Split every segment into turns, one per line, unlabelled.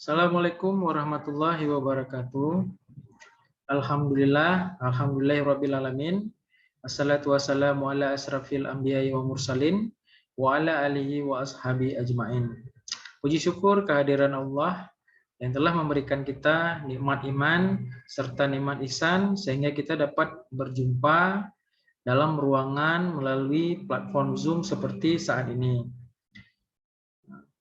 Assalamualaikum warahmatullahi wabarakatuh. Alhamdulillahirabbil alamin. Assalatu wassalamu ala asrafil anbiya'i wa mursalin wa ala alihi wa ashabi ajmain. Puji syukur kehadiran Allah yang telah memberikan kita nikmat iman serta nikmat ihsan sehingga kita dapat berjumpa dalam ruangan melalui platform Zoom seperti saat ini.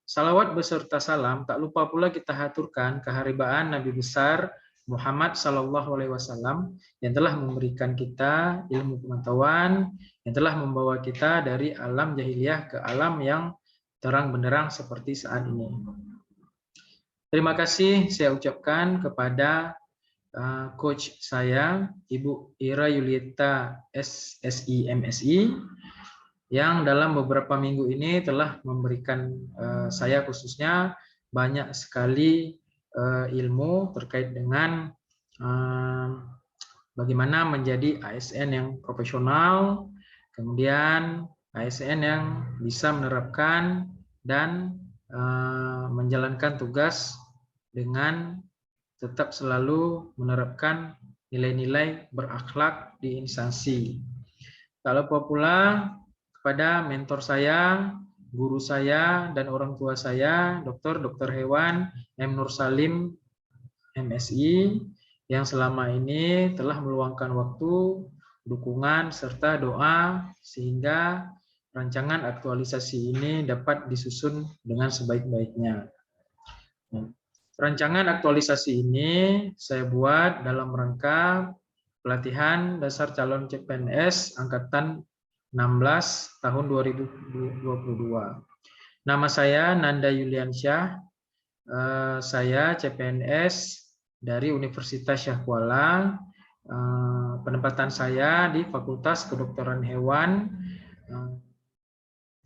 Salawat beserta salam tak lupa pula kita haturkan keharibaan Nabi besar Muhammad Sallallahu Alaihi Wasallam yang telah memberikan kita ilmu pengetahuan, yang telah membawa kita dari alam jahiliyah ke alam yang terang benderang seperti saat ini. Terima kasih saya ucapkan kepada coach saya, Ibu Ira Yulieta SSI MSI, yang dalam beberapa minggu ini telah memberikan saya khususnya banyak sekali ilmu terkait dengan bagaimana menjadi ASN yang profesional, kemudian ASN yang bisa menerapkan dan menjalankan tugas dengan tetap selalu menerapkan nilai-nilai berakhlak di instansi. Tak lupa pula kepada mentor saya, guru saya, dan orang tua saya, Dr. Hewan M. Nur Salim, MSI, yang selama ini telah meluangkan waktu, dukungan, serta doa, sehingga rancangan aktualisasi ini dapat disusun dengan sebaik-baiknya. Rancangan aktualisasi ini saya buat dalam rangka pelatihan dasar calon CPNS Angkatan 16 tahun 2022. Nama saya Nanda Yuliansyah, saya CPNS dari Universitas Syah Kuala. Penempatan saya di Fakultas Kedokteran Hewan,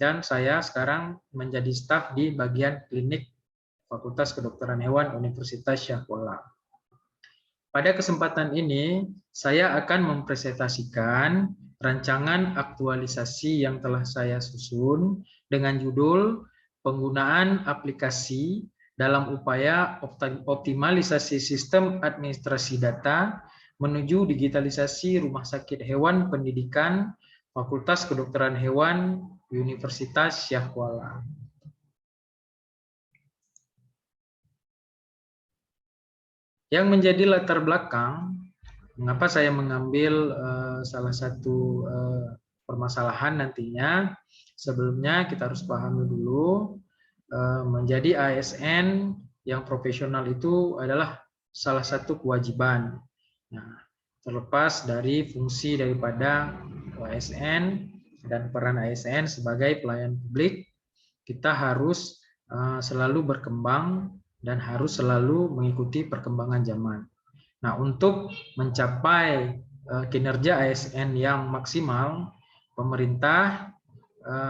dan saya sekarang menjadi staf di bagian klinik Fakultas Kedokteran Hewan Universitas Syah Kuala. Pada kesempatan ini, saya akan mempresentasikan rancangan aktualisasi yang telah saya susun dengan judul Penggunaan Aplikasi dalam Upaya Optimalisasi Sistem Administrasi Data menuju Digitalisasi Rumah Sakit Hewan Pendidikan Fakultas Kedokteran Hewan Universitas Syah Kuala. Yang menjadi latar belakang mengapa saya mengambil salah satu permasalahan nantinya, sebelumnya kita harus pahami dulu menjadi ASN yang profesional itu adalah salah satu kewajiban. Nah, terlepas dari fungsi daripada ASN dan peran ASN sebagai pelayan publik, kita harus selalu berkembang dan harus selalu mengikuti perkembangan zaman. Nah, untuk mencapai kinerja ASN yang maksimal, pemerintah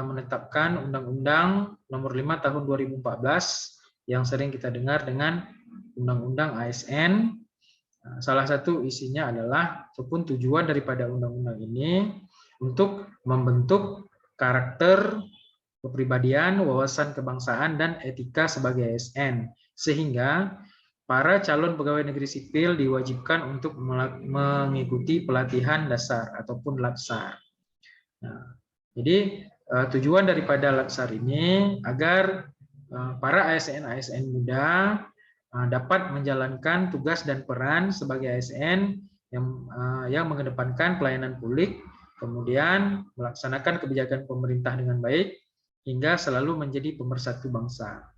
menetapkan Undang-Undang Nomor 5 Tahun 2014 yang sering kita dengar dengan Undang-Undang ASN. Salah satu isinya adalah ataupun tujuan daripada undang-undang ini untuk membentuk karakter, kepribadian, wawasan kebangsaan, dan etika sebagai ASN, sehingga para calon pegawai negeri sipil diwajibkan untuk mengikuti pelatihan dasar ataupun latsar. Nah, jadi tujuan daripada latsar ini agar para ASN muda dapat menjalankan tugas dan peran sebagai ASN yang mengedepankan pelayanan publik, kemudian melaksanakan kebijakan pemerintah dengan baik, hingga selalu menjadi pemersatu bangsa.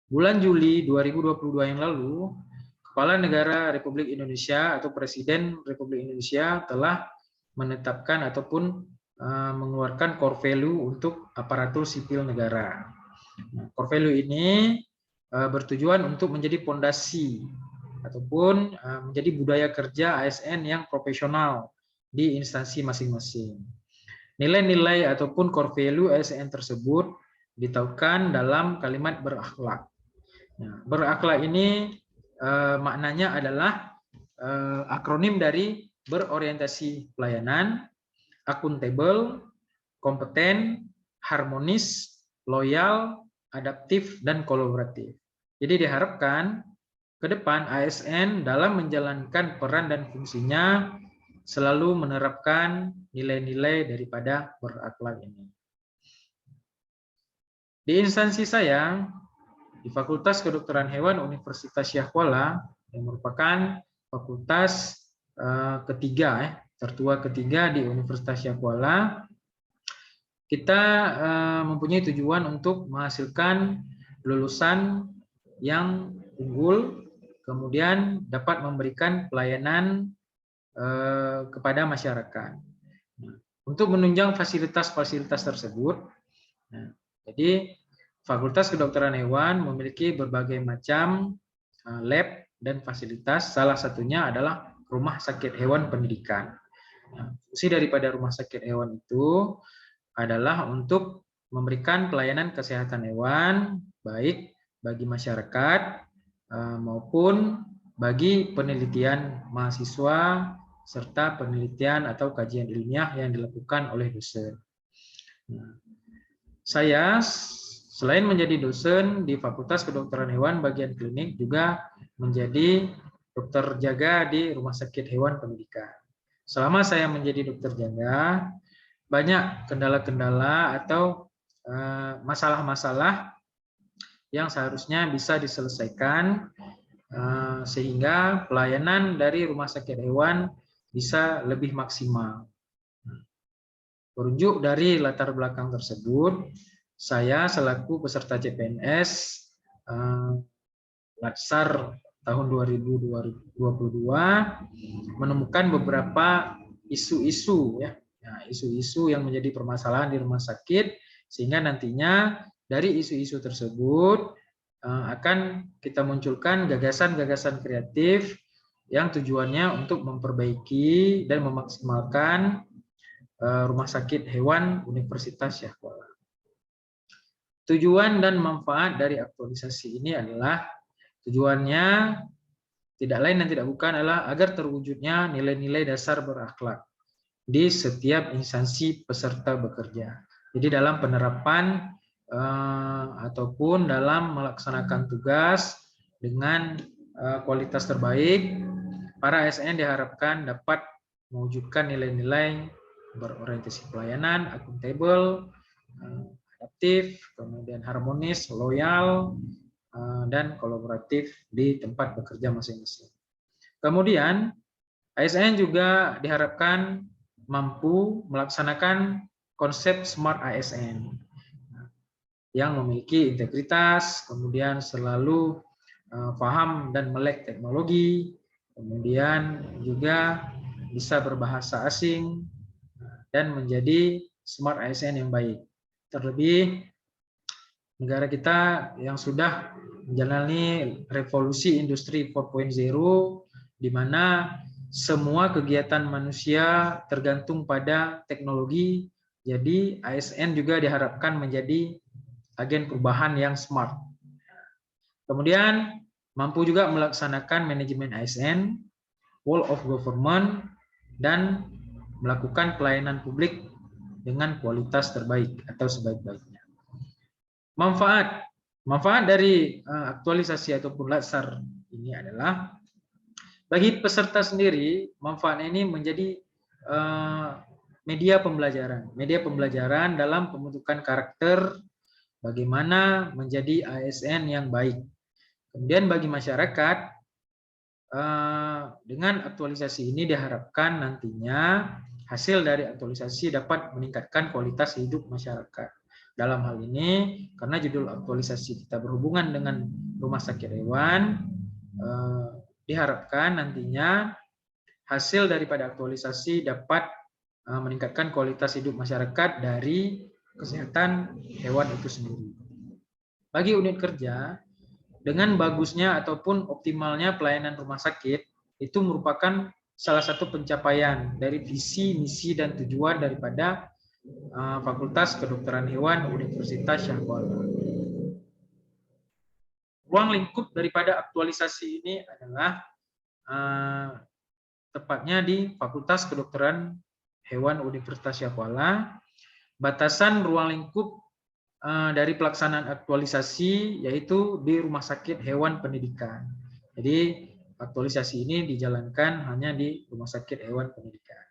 Bulan Juli 2022 yang lalu, Kepala Negara Republik Indonesia atau Presiden Republik Indonesia telah menetapkan ataupun mengeluarkan core value untuk aparatur sipil negara. Nah, core value ini bertujuan untuk menjadi fondasi ataupun menjadi budaya kerja ASN yang profesional di instansi masing-masing. Nilai-nilai ataupun core value ASN tersebut ditautkan dalam kalimat berakhlak. Nah, berakhlak ini maknanya adalah akronim dari berorientasi pelayanan, akuntabel, kompeten, harmonis, loyal, adaptif, dan kolaboratif. Jadi diharapkan ke depan ASN dalam menjalankan peran dan fungsinya selalu menerapkan nilai-nilai daripada berakhlak ini. Di instansi saya, di Fakultas Kedokteran Hewan Universitas Syah Kuala, yang merupakan fakultas ketiga, tertua ketiga di Universitas Syah Kuala, kita mempunyai tujuan untuk menghasilkan lulusan yang unggul, kemudian dapat memberikan pelayanan kepada masyarakat. Untuk menunjang fasilitas-fasilitas tersebut, jadi Fakultas Kedokteran Hewan memiliki berbagai macam lab dan fasilitas. Salah satunya adalah Rumah Sakit Hewan Pendidikan. Fungsi daripada Rumah Sakit Hewan itu adalah untuk memberikan pelayanan kesehatan hewan baik bagi masyarakat maupun bagi penelitian mahasiswa serta penelitian atau kajian ilmiah yang dilakukan oleh dosen. Saya selain menjadi dosen di Fakultas Kedokteran Hewan bagian klinik juga menjadi dokter jaga di Rumah Sakit Hewan Pendidikan. Selama saya menjadi dokter jaga, banyak kendala-kendala atau masalah-masalah yang seharusnya bisa diselesaikan sehingga pelayanan dari rumah sakit hewan bisa lebih maksimal. Merujuk dari latar belakang tersebut, saya selaku peserta CPNS Latsar tahun 2022 menemukan beberapa isu-isu ya, isu-isu yang menjadi permasalahan di rumah sakit, sehingga nantinya dari isu-isu tersebut akan kita munculkan gagasan-gagasan kreatif yang tujuannya untuk memperbaiki dan memaksimalkan rumah sakit hewan Universitas Syah Kuala. Tujuan dan manfaat dari aktualisasi ini adalah tujuannya tidak lain dan tidak bukan adalah agar terwujudnya nilai-nilai dasar berakhlak di setiap instansi peserta bekerja. Jadi dalam penerapan ataupun dalam melaksanakan tugas dengan kualitas terbaik, para ASN diharapkan dapat mewujudkan nilai-nilai berorientasi pelayanan, akuntabel, adaptif, kemudian harmonis, loyal, dan kolaboratif di tempat bekerja masing-masing. Kemudian ASN juga diharapkan mampu melaksanakan konsep Smart ASN yang memiliki integritas, kemudian selalu paham dan melek teknologi, kemudian juga bisa berbahasa asing, dan menjadi Smart ASN yang baik. Terlebih negara kita yang sudah menjalani revolusi industri 4.0 di mana semua kegiatan manusia tergantung pada teknologi. Jadi ASN juga diharapkan menjadi agen perubahan yang smart. Kemudian mampu juga melaksanakan manajemen ASN, whole of government, dan melakukan pelayanan publik dengan kualitas terbaik atau sebaik-baiknya. Manfaat dari aktualisasi ataupun latsar ini adalah bagi peserta sendiri, manfaatnya ini menjadi media pembelajaran dalam pembentukan karakter bagaimana menjadi ASN yang baik. Kemudian bagi masyarakat, dengan aktualisasi ini diharapkan nantinya hasil dari aktualisasi dapat meningkatkan kualitas hidup masyarakat. Dalam hal ini, karena judul aktualisasi kita berhubungan dengan rumah sakit hewan, diharapkan nantinya hasil daripada aktualisasi dapat meningkatkan kualitas hidup masyarakat dari kesehatan hewan itu sendiri. Bagi unit kerja, dengan bagusnya ataupun optimalnya pelayanan rumah sakit, itu merupakan salah satu pencapaian dari visi, misi, dan tujuan daripada Fakultas Kedokteran Hewan Universitas Syah Kuala. Ruang lingkup daripada aktualisasi ini adalah tepatnya di Fakultas Kedokteran Hewan Universitas Syah Kuala. Batasan ruang lingkup dari pelaksanaan aktualisasi, yaitu di Rumah Sakit Hewan Pendidikan. Jadi aktualisasi ini dijalankan hanya di Rumah Sakit Hewan Pendidikan.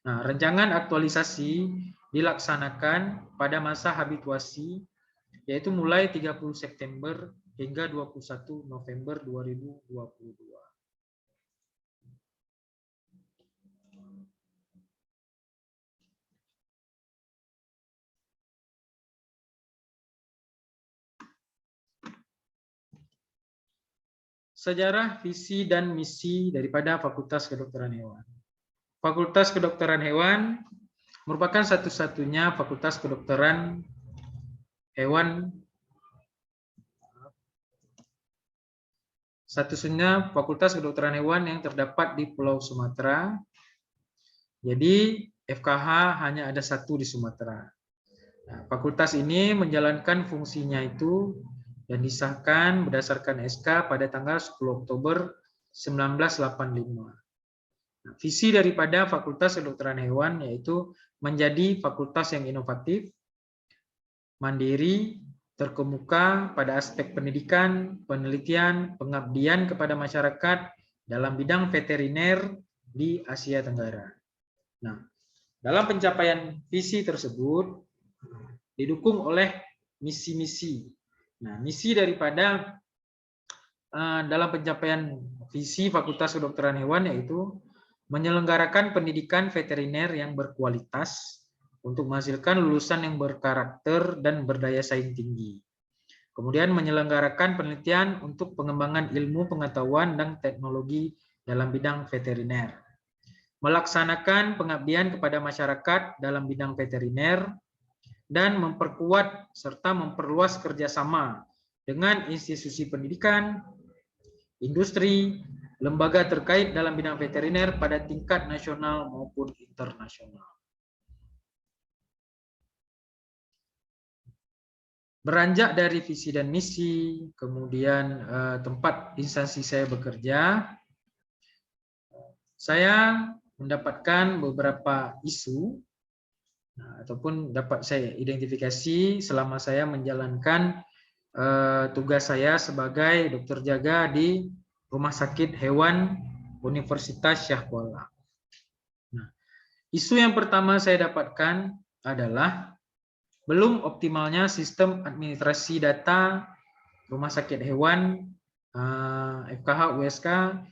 Nah, rancangan aktualisasi dilaksanakan pada masa habituasi, yaitu mulai 30 September hingga 21 November 2022. Sejarah, visi, dan misi daripada Fakultas Kedokteran Hewan. Fakultas Kedokteran Hewan merupakan satu-satunya fakultas kedokteran hewan fakultas kedokteran hewan yang terdapat di Pulau Sumatera. Jadi FKH hanya ada satu di Sumatera. Nah, fakultas ini menjalankan fungsinya itu dan disahkan berdasarkan SK pada tanggal 10 Oktober 1985. Nah, visi daripada Fakultas Kedokteran Hewan yaitu menjadi fakultas yang inovatif, mandiri, terkemuka pada aspek pendidikan, penelitian, pengabdian kepada masyarakat dalam bidang veteriner di Asia Tenggara. Nah, dalam pencapaian visi tersebut didukung oleh misi-misi. Nah, misi daripada dalam pencapaian visi Fakultas Kedokteran Hewan yaitu menyelenggarakan pendidikan veteriner yang berkualitas untuk menghasilkan lulusan yang berkarakter dan berdaya saing tinggi. Kemudian menyelenggarakan penelitian untuk pengembangan ilmu pengetahuan dan teknologi dalam bidang veteriner. Melaksanakan pengabdian kepada masyarakat dalam bidang veteriner dan memperkuat serta memperluas kerjasama dengan institusi pendidikan, industri, lembaga terkait dalam bidang veteriner pada tingkat nasional maupun internasional. Beranjak dari visi dan misi, kemudian tempat instansi saya bekerja, saya mendapatkan beberapa isu ataupun dapat saya identifikasi selama saya menjalankan tugas saya sebagai dokter jaga di Rumah Sakit Hewan Universitas Syah Kuala. Nah, isu yang pertama saya dapatkan adalah belum optimalnya sistem administrasi data Rumah Sakit Hewan FKH USK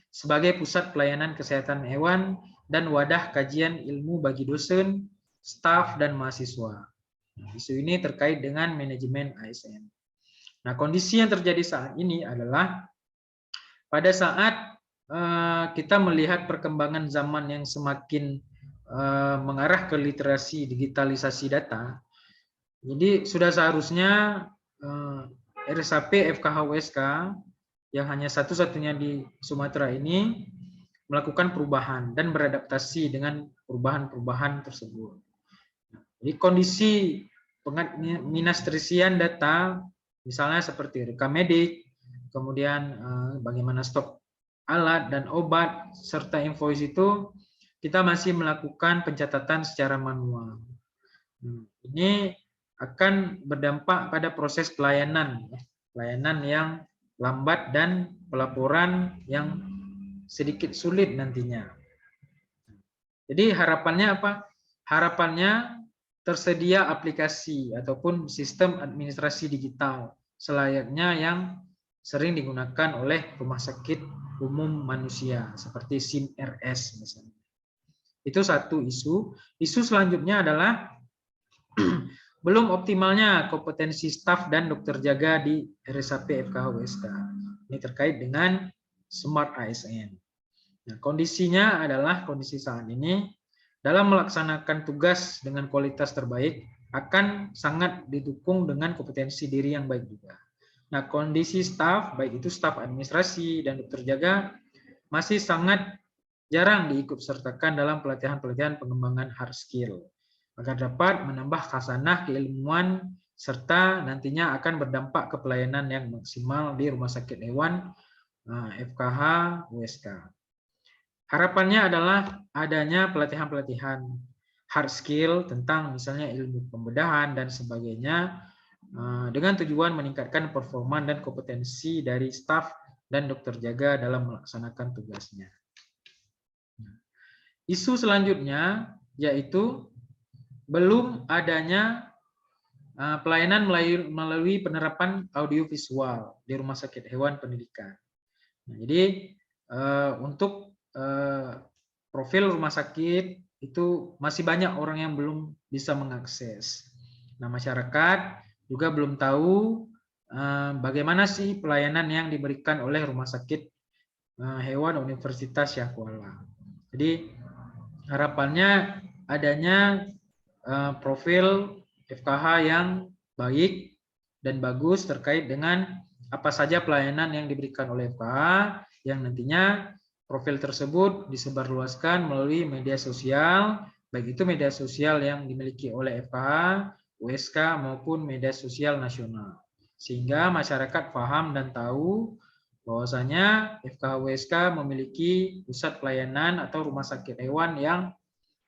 sebagai pusat pelayanan kesehatan hewan dan wadah kajian ilmu bagi dosen, staf, dan mahasiswa. Nah, isu ini terkait dengan manajemen ASN. Nah, kondisi yang terjadi saat ini adalah pada saat kita melihat perkembangan zaman yang semakin mengarah ke literasi digitalisasi data, jadi sudah seharusnya RSAP FKH USK yang hanya satu-satunya di Sumatera ini melakukan perubahan dan beradaptasi dengan perubahan-perubahan tersebut. Jadi kondisi pengadministrasian data, misalnya seperti rekam medik, kemudian bagaimana stok alat dan obat, serta invoice itu kita masih melakukan pencatatan secara manual. Ini akan berdampak pada proses pelayanan yang lambat dan pelaporan yang sedikit sulit nantinya. Jadi harapannya apa? Harapannya tersedia aplikasi ataupun sistem administrasi digital selayaknya yang sering digunakan oleh rumah sakit umum manusia seperti SIM-RS misalnya. Itu satu isu. Isu selanjutnya adalah belum optimalnya kompetensi staf dan dokter jaga di RSAP FKH USK. Ini terkait dengan Smart ASN. Nah, kondisinya adalah kondisi saat ini dalam melaksanakan tugas dengan kualitas terbaik akan sangat didukung dengan kompetensi diri yang baik juga. Nah, kondisi staf, baik itu staf administrasi dan dokter jaga, masih sangat jarang diikut sertakan dalam pelatihan-pelatihan pengembangan hard skill agar dapat menambah khasanah keilmuan serta nantinya akan berdampak ke pelayanan yang maksimal di Rumah Sakit Hewan FKH USK. Harapannya adalah adanya pelatihan-pelatihan hard skill tentang misalnya ilmu pembedahan dan sebagainya dengan tujuan meningkatkan performa dan kompetensi dari staf dan dokter jaga dalam melaksanakan tugasnya. Isu selanjutnya yaitu belum adanya pelayanan melalui penerapan audiovisual di rumah sakit hewan pendidikan. Nah, jadi untuk profil rumah sakit itu masih banyak orang yang belum bisa mengakses. Nah, masyarakat juga belum tahu bagaimana sih pelayanan yang diberikan oleh rumah sakit hewan Universitas Syah Kuala. Jadi harapannya adanya profil FKH yang baik dan bagus terkait dengan apa saja pelayanan yang diberikan oleh FKH yang nantinya profil tersebut disebarluaskan melalui media sosial, baik itu media sosial yang dimiliki oleh FKH, USK maupun media sosial nasional. Sehingga masyarakat paham dan tahu bahwasanya FKH USK memiliki pusat pelayanan atau rumah sakit hewan yang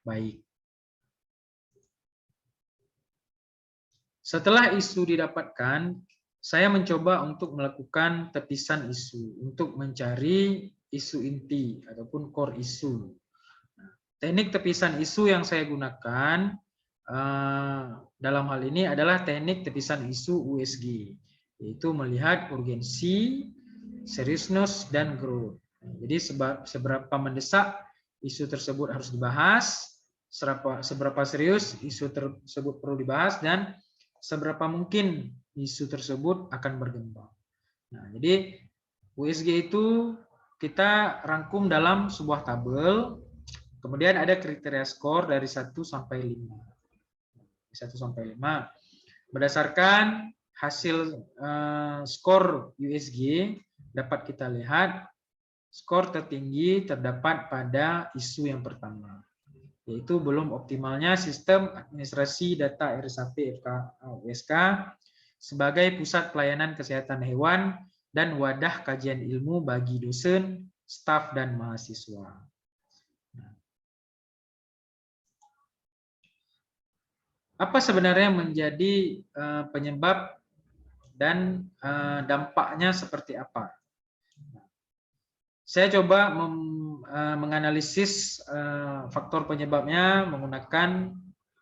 baik. Setelah isu didapatkan, saya mencoba untuk melakukan tepisan isu untuk mencari isu inti ataupun core isu. Teknik tepisan isu yang saya gunakan dalam hal ini adalah teknik tepisan isu USG, yaitu melihat urgensi, seriusness, dan growth. Jadi seberapa mendesak isu tersebut harus dibahas, seberapa serius isu tersebut perlu dibahas, dan seberapa mungkin isu tersebut akan berkembang. Nah, jadi USG itu kita rangkum dalam sebuah tabel, kemudian ada kriteria skor dari 1 sampai 5. 1 sampai 5. Berdasarkan hasil skor USG dapat kita lihat skor tertinggi terdapat pada isu yang pertama, yaitu belum optimalnya sistem administrasi data RSAP USK sebagai pusat pelayanan kesehatan hewan dan wadah kajian ilmu bagi dosen, staf, dan mahasiswa. Apa sebenarnya menjadi penyebab dan dampaknya seperti apa? Saya coba menganalisis faktor penyebabnya menggunakan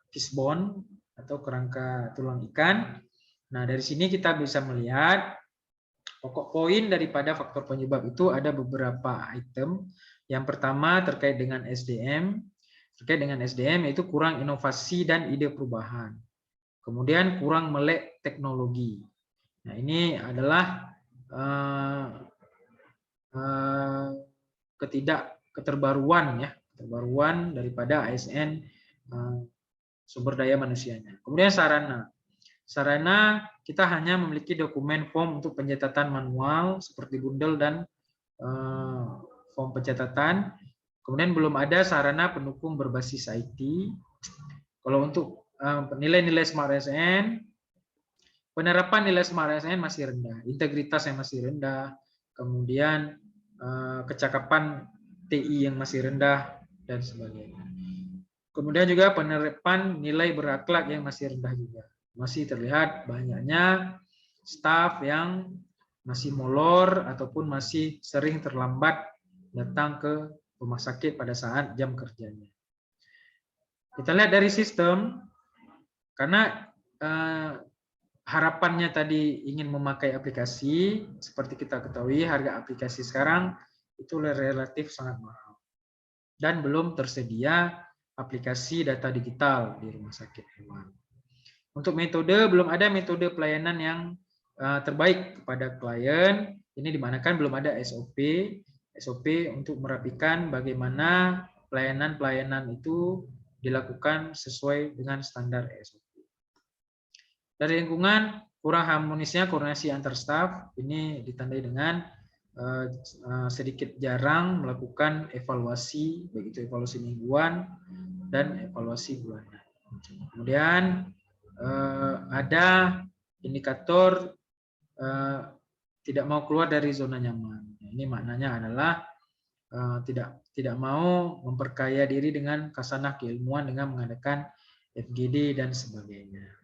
fishbone atau kerangka tulang ikan. Nah, dari sini kita bisa melihat pokok poin daripada faktor penyebab itu ada beberapa item. Yang pertama terkait dengan SDM. Terkait dengan SDM yaitu kurang inovasi dan ide perubahan. Kemudian kurang melek teknologi. Nah, ini adalah keterbaruan daripada ASN sumber daya manusianya. Kemudian sarana kita hanya memiliki dokumen form untuk pencatatan manual seperti bundel dan form pencatatan. Kemudian belum ada sarana pendukung berbasis IT. Kalau untuk nilai-nilai Smart ASN, penerapan nilai Smart ASN masih rendah, integritas yang masih rendah, kemudian kecakapan TI yang masih rendah, dan sebagainya. Kemudian juga penerapan nilai berakhlak yang masih rendah juga. Masih terlihat banyaknya staf yang masih molor ataupun masih sering terlambat datang ke rumah sakit pada saat jam kerjanya. Kita lihat dari sistem, karena harapannya tadi ingin memakai aplikasi, seperti kita ketahui harga aplikasi sekarang itu relatif sangat mahal. Dan belum tersedia aplikasi data digital di rumah sakit hewan. Untuk metode, belum ada metode pelayanan yang terbaik kepada klien. Ini dimanakan belum ada SOP untuk merapikan bagaimana pelayanan-pelayanan itu dilakukan sesuai dengan standar SOP. Dari lingkungan, kurang harmonisnya koordinasi antar staf, ini ditandai dengan sedikit jarang melakukan evaluasi, baik itu evaluasi mingguan dan evaluasi bulanan. Kemudian ada indikator tidak mau keluar dari zona nyaman. Ini maknanya adalah tidak mau memperkaya diri dengan khasanah keilmuan dengan mengadakan FGD dan sebagainya.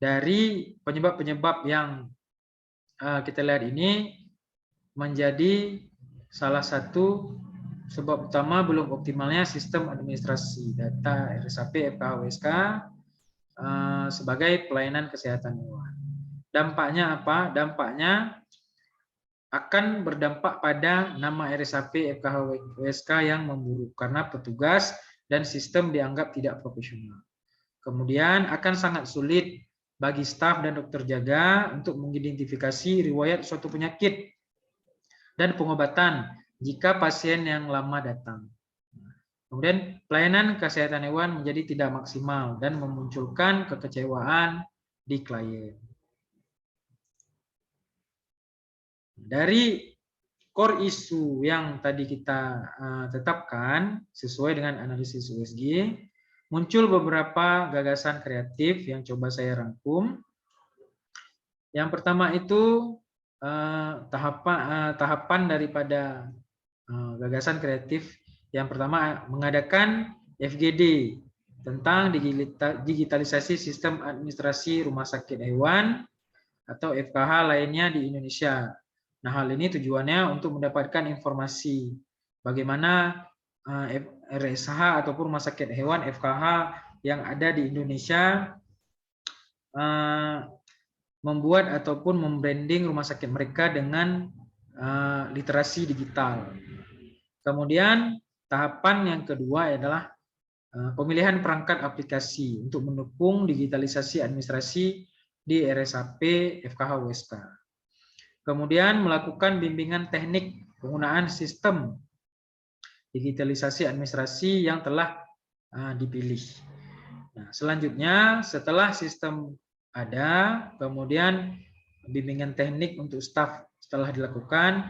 dari penyebab-penyebab yang kita lihat ini menjadi salah satu sebab utama belum optimalnya sistem administrasi data RSAP FKH-WSK sebagai pelayanan kesehatan hewan. Dampaknya apa? Dampaknya akan berdampak pada nama RSAP FKH-WSK yang memburuk karena petugas dan sistem dianggap tidak profesional. Kemudian akan sangat sulit bagi staf dan dokter jaga untuk mengidentifikasi riwayat suatu penyakit dan pengobatan jika pasien yang lama datang. Kemudian pelayanan kesehatan hewan menjadi tidak maksimal dan memunculkan kekecewaan di klien. Dari core isu yang tadi kita tetapkan sesuai dengan analisis USG, muncul beberapa gagasan kreatif yang coba saya rangkum. Yang pertama itu tahapan daripada gagasan kreatif. Yang pertama mengadakan FGD tentang digitalisasi sistem administrasi rumah sakit hewan atau FKH lainnya di Indonesia. Nah, hal ini tujuannya untuk mendapatkan informasi bagaimana RSH ataupun rumah sakit hewan FKH yang ada di Indonesia membuat ataupun membranding rumah sakit mereka dengan literasi digital. Kemudian tahapan yang kedua adalah pemilihan perangkat aplikasi untuk mendukung digitalisasi administrasi di RSAP FKH-WSK. Kemudian melakukan bimbingan teknik penggunaan sistem digitalisasi administrasi yang telah dipilih. Nah, selanjutnya setelah sistem ada, kemudian bimbingan teknik untuk staf setelah dilakukan,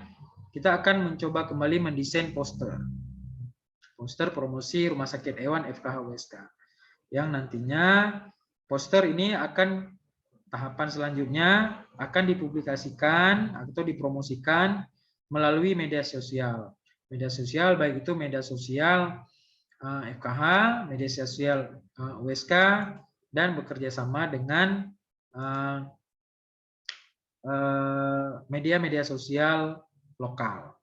kita akan mencoba kembali mendesain poster promosi rumah sakit hewan FKH-WSK yang nantinya poster ini akan tahapan selanjutnya akan dipublikasikan atau dipromosikan melalui media sosial. Media sosial baik itu media sosial FKH, media sosial USK, dan bekerja sama dengan media-media sosial lokal.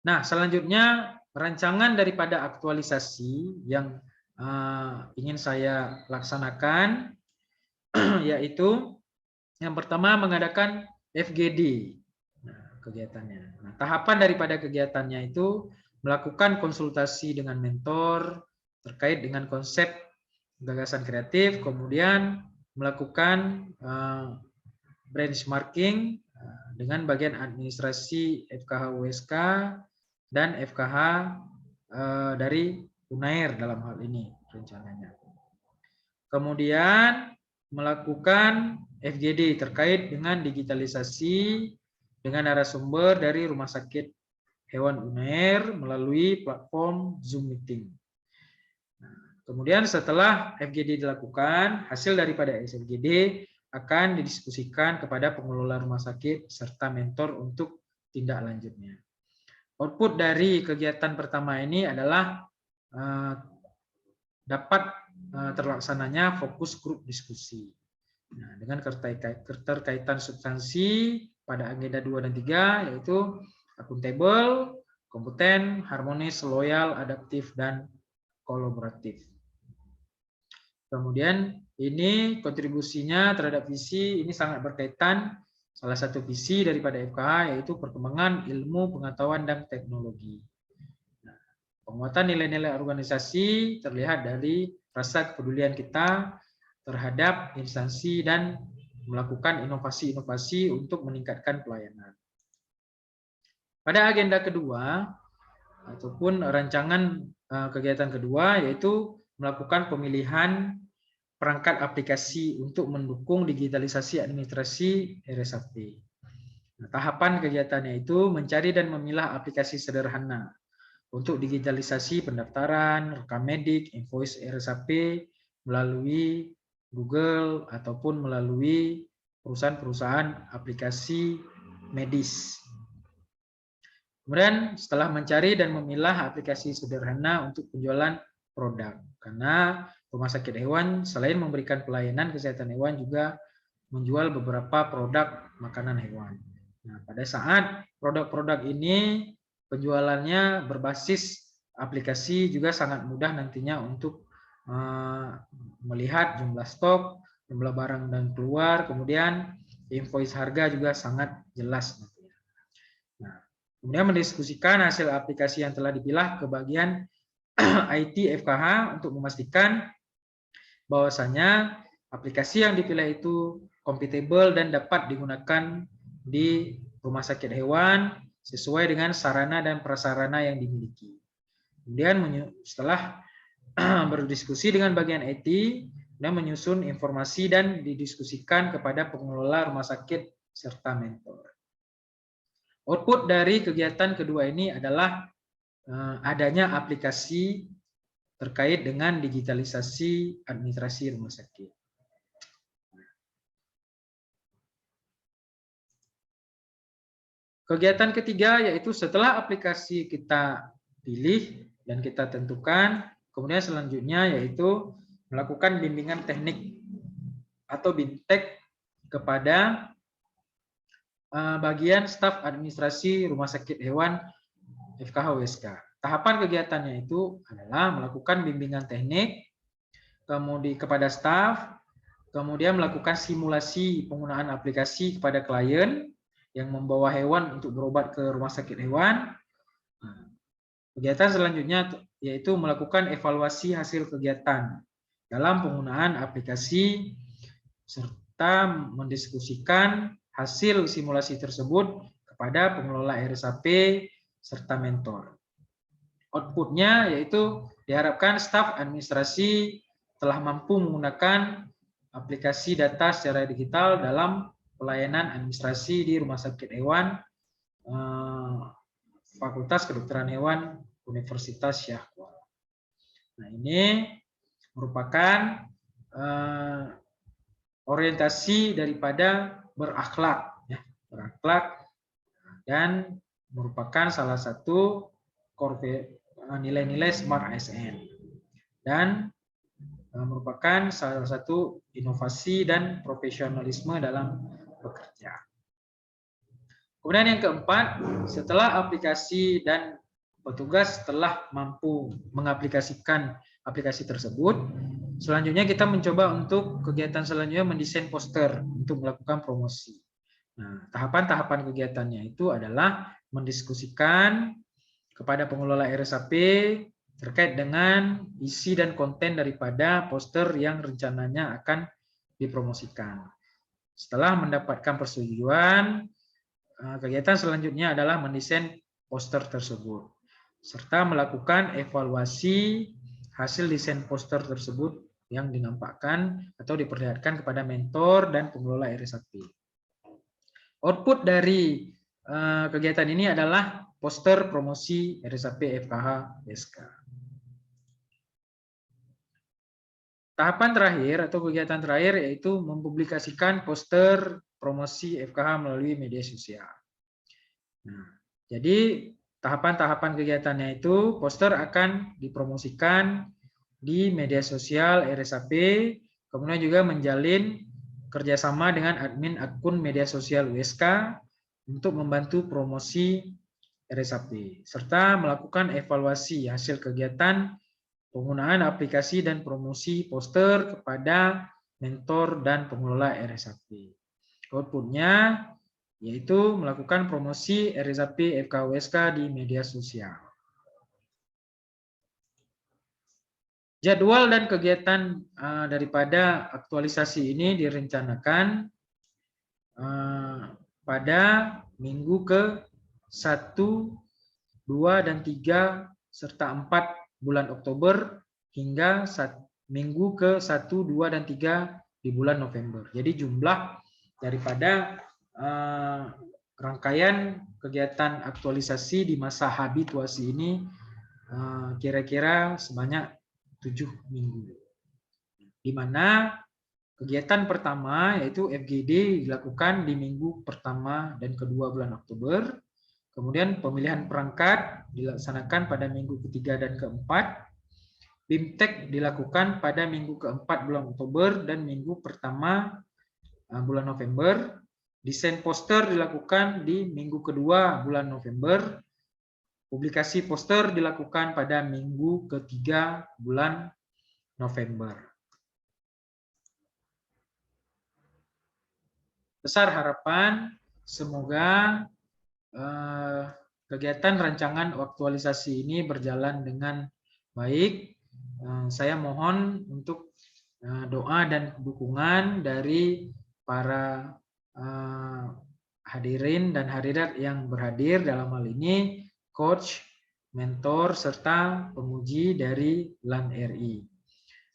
Nah, selanjutnya rancangan daripada aktualisasi yang ingin saya laksanakan yaitu yang pertama mengadakan FGD kegiatannya. Nah, tahapan daripada kegiatannya itu melakukan konsultasi dengan mentor terkait dengan konsep gagasan kreatif, kemudian melakukan benchmarking dengan bagian administrasi FKH-WSK dan FKH dari UNAIR dalam hal ini rencananya. Kemudian melakukan FGD terkait dengan digitalisasi dengan narasumber dari Rumah Sakit Hewan UNAIR melalui platform Zoom Meeting. Nah, kemudian setelah FGD dilakukan, hasil daripada FGD akan didiskusikan kepada pengelola rumah sakit serta mentor untuk tindak lanjutnya. Output dari kegiatan pertama ini adalah dapat terlaksananya fokus grup diskusi. Nah, dengan keterkaitan substansi pada agenda 2 dan 3 yaitu akuntabel, kompeten, harmonis, loyal, adaptif, dan kolaboratif. Kemudian ini kontribusinya terhadap visi ini sangat berkaitan. Salah satu visi daripada FKH yaitu perkembangan ilmu, pengetahuan, dan teknologi. Nah, penguatan nilai-nilai organisasi terlihat dari rasa kepedulian kita terhadap instansi dan melakukan inovasi-inovasi untuk meningkatkan pelayanan. Pada agenda kedua ataupun rancangan kegiatan kedua yaitu melakukan pemilihan perangkat aplikasi untuk mendukung digitalisasi administrasi RSAP. Nah, tahapan kegiatannya itu mencari dan memilah aplikasi sederhana untuk digitalisasi pendaftaran, rekam medik, invoice RSAP melalui Google ataupun melalui perusahaan-perusahaan aplikasi medis. Kemudian setelah mencari dan memilah aplikasi sederhana untuk penjualan produk, karena rumah sakit hewan selain memberikan pelayanan kesehatan hewan juga menjual beberapa produk makanan hewan. Nah, pada saat produk-produk ini penjualannya berbasis aplikasi juga sangat mudah nantinya untuk melihat jumlah stok, jumlah barang dan keluar, kemudian invoice harga juga sangat jelas. Nah, kemudian mendiskusikan hasil aplikasi yang telah dipilah ke bagian IT FKH untuk memastikan bahwasanya aplikasi yang dipilih itu kompatibel dan dapat digunakan di rumah sakit hewan sesuai dengan sarana dan prasarana yang dimiliki. Kemudian setelah berdiskusi dengan bagian IT dan menyusun informasi dan didiskusikan kepada pengelola rumah sakit serta mentor. Output dari kegiatan kedua ini adalah adanya aplikasi terkait dengan digitalisasi administrasi rumah sakit. Kegiatan ketiga yaitu setelah aplikasi kita pilih dan kita tentukan, kemudian selanjutnya yaitu melakukan bimbingan teknik atau BIMTEK kepada bagian staf administrasi rumah sakit hewan FKH USK. Tahapan kegiatannya itu adalah melakukan bimbingan teknik kemudian kepada staf, kemudian melakukan simulasi penggunaan aplikasi kepada klien yang membawa hewan untuk berobat ke rumah sakit hewan. Kegiatan selanjutnya yaitu melakukan evaluasi hasil kegiatan dalam penggunaan aplikasi serta mendiskusikan hasil simulasi tersebut kepada pengelola RSAP serta mentor. Outputnya yaitu diharapkan staf administrasi telah mampu menggunakan aplikasi data secara digital dalam pelayanan administrasi di rumah sakit hewan Fakultas Kedokteran Hewan Universitas Syah Kuala. Nah, ini merupakan orientasi daripada berakhlak, ya, berakhlak dan merupakan salah satu nilai-nilai Smart ASN dan merupakan salah satu inovasi dan profesionalisme dalam bekerja. Kemudian yang keempat, setelah aplikasi dan petugas telah mampu mengaplikasikan aplikasi tersebut, selanjutnya kita mencoba untuk kegiatan selanjutnya mendesain poster untuk melakukan promosi. Nah, tahapan-tahapan kegiatannya itu adalah mendiskusikan kepada pengelola RSAP terkait dengan isi dan konten daripada poster yang rencananya akan dipromosikan. Setelah mendapatkan persetujuan, kegiatan selanjutnya adalah mendesain poster tersebut, serta melakukan evaluasi hasil desain poster tersebut yang dinampakkan atau diperlihatkan kepada mentor dan pengelola RSAP. Output dari kegiatan ini adalah poster promosi RSAP FKH SK. Tahapan terakhir atau kegiatan terakhir yaitu mempublikasikan poster promosi FKH melalui media sosial. Nah, jadi tahapan-tahapan kegiatannya itu poster akan dipromosikan di media sosial RSAP, kemudian juga menjalin kerjasama dengan admin akun media sosial USK untuk membantu promosi RSAP, serta melakukan evaluasi hasil kegiatan penggunaan aplikasi dan promosi poster kepada mentor dan pengelola RSAP. Outputnya yaitu melakukan promosi RSAP FKUSK di media sosial. Jadwal dan kegiatan daripada aktualisasi ini direncanakan pada minggu ke 1, 2, dan 3 serta 4 bulan Oktober hingga minggu ke 1, 2, dan 3 di bulan November. Jadi jumlah daripada rangkaian kegiatan aktualisasi di masa habituasi ini kira-kira sebanyak 7 minggu. Di mana kegiatan pertama yaitu FGD dilakukan di minggu pertama dan kedua bulan Oktober. Kemudian pemilihan perangkat dilaksanakan pada minggu ketiga dan keempat. BIMTEK dilakukan pada minggu keempat bulan Oktober dan minggu pertama bulan November. Desain poster dilakukan di minggu kedua bulan November. Publikasi poster dilakukan pada minggu ketiga bulan November. Besar harapan semoga kegiatan rancangan aktualisasi ini berjalan dengan baik. Saya mohon untuk doa dan dukungan dari para hadirin dan hadirat yang berhadir dalam hal ini, coach, mentor, serta pemuji dari LAN RI.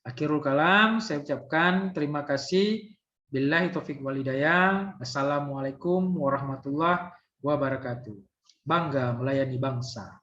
Akhirul kalam, saya ucapkan terima kasih. Billahi taufiq wal hidayah. Assalamualaikum warahmatullahi wabarakatuh. Bangga melayani bangsa.